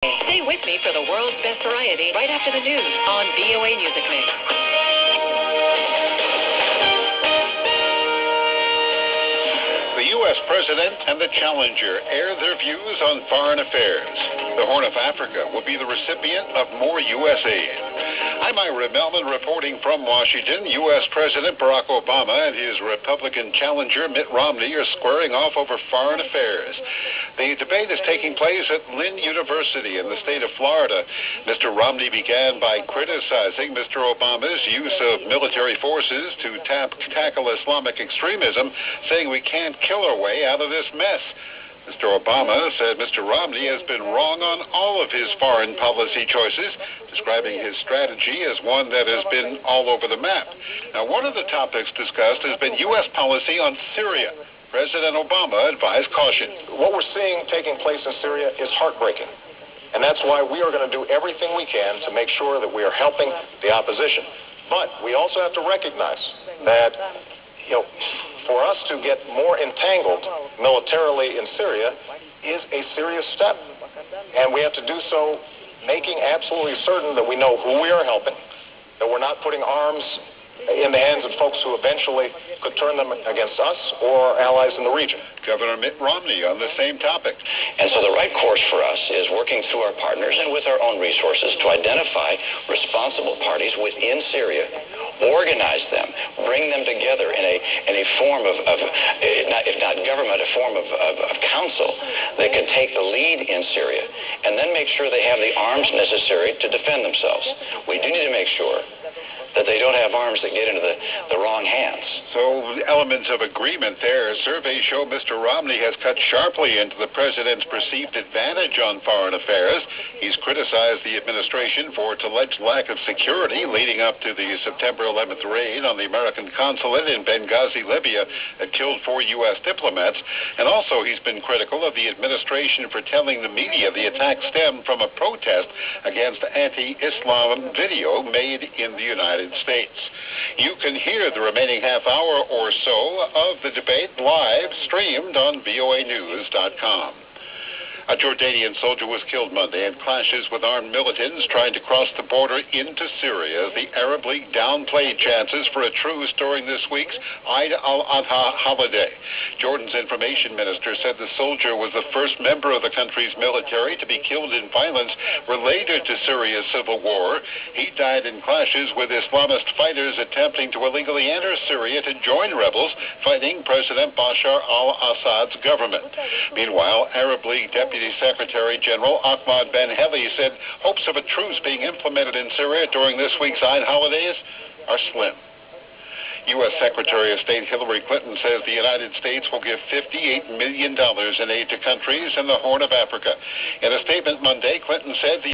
Stay with me for the world's best variety right after the news on VOA Music Mix. The U.S. President and the Challenger air their views on foreign affairs. The Horn of Africa will be the recipient of more U.S. aid. I'm Ira Melman reporting from Washington. U.S. President Barack Obama and his Republican challenger Mitt Romney are squaring off over foreign affairs. The debate is taking place at Lynn University in the state of Florida. Mr. Romney began by criticizing Mr. Obama's use of military forces to tackle Islamic extremism, saying we can't kill our way out of this mess. Mr. Obama said Mr. Romney has been wrong on all of his foreign policy choices, describing his strategy as one that has been all over the map. Now, one of the topics discussed has been U.S. policy on Syria. President Obama advised caution. What we're seeing taking place in Syria is heartbreaking, and that's why we are going to do everything we can to make sure that we are helping the opposition. But we also have to recognize that, for us to get more entangled militarily in Syria is a serious step. And we have to do so making absolutely certain that we know who we are helping, that we're not putting arms in the hands of folks who eventually could turn them against us or allies in the region. Governor Mitt Romney on the same topic. And so the right course for us is working through our partners and with our own resources to identify responsible parties within Syria, organize them, bring them together in a form of if not government, a form of council that can take the lead in Syria, and then make sure they have the arms necessary to defend themselves. We do need to make sure that they don't have arms that get into the wrong hands. So elements of agreement there. Surveys show Mr. Romney has cut sharply into the president's perceived advantage on foreign affairs. He's criticized the administration for its alleged lack of security leading up to the September 11th raid on the American consulate in Benghazi, Libya, that killed 4 U.S. diplomats. And also he's been critical of the administration for telling the media the attack stemmed from a protest against anti-Islam video made in the United States. You can hear the remaining half hour or so of the debate live streamed on voanews.com. A Jordanian soldier was killed Monday in clashes with armed militants trying to cross the border into Syria. The Arab League downplayed chances for a truce during this week's Eid al-Adha holiday. Jordan's information minister said the soldier was the first member of the country's military to be killed in violence related to Syria's civil war. He died in clashes with Islamist fighters attempting to illegally enter Syria to join rebels fighting President Bashar al-Assad's government. Meanwhile, Arab League Deputy Secretary General Ahmad Ben Heli said hopes of a truce being implemented in Syria during this week's Eid holidays are slim. U.S. Secretary of State Hillary Clinton says the United States will give $58 million in aid to countries in the Horn of Africa. In a statement Monday, Clinton said the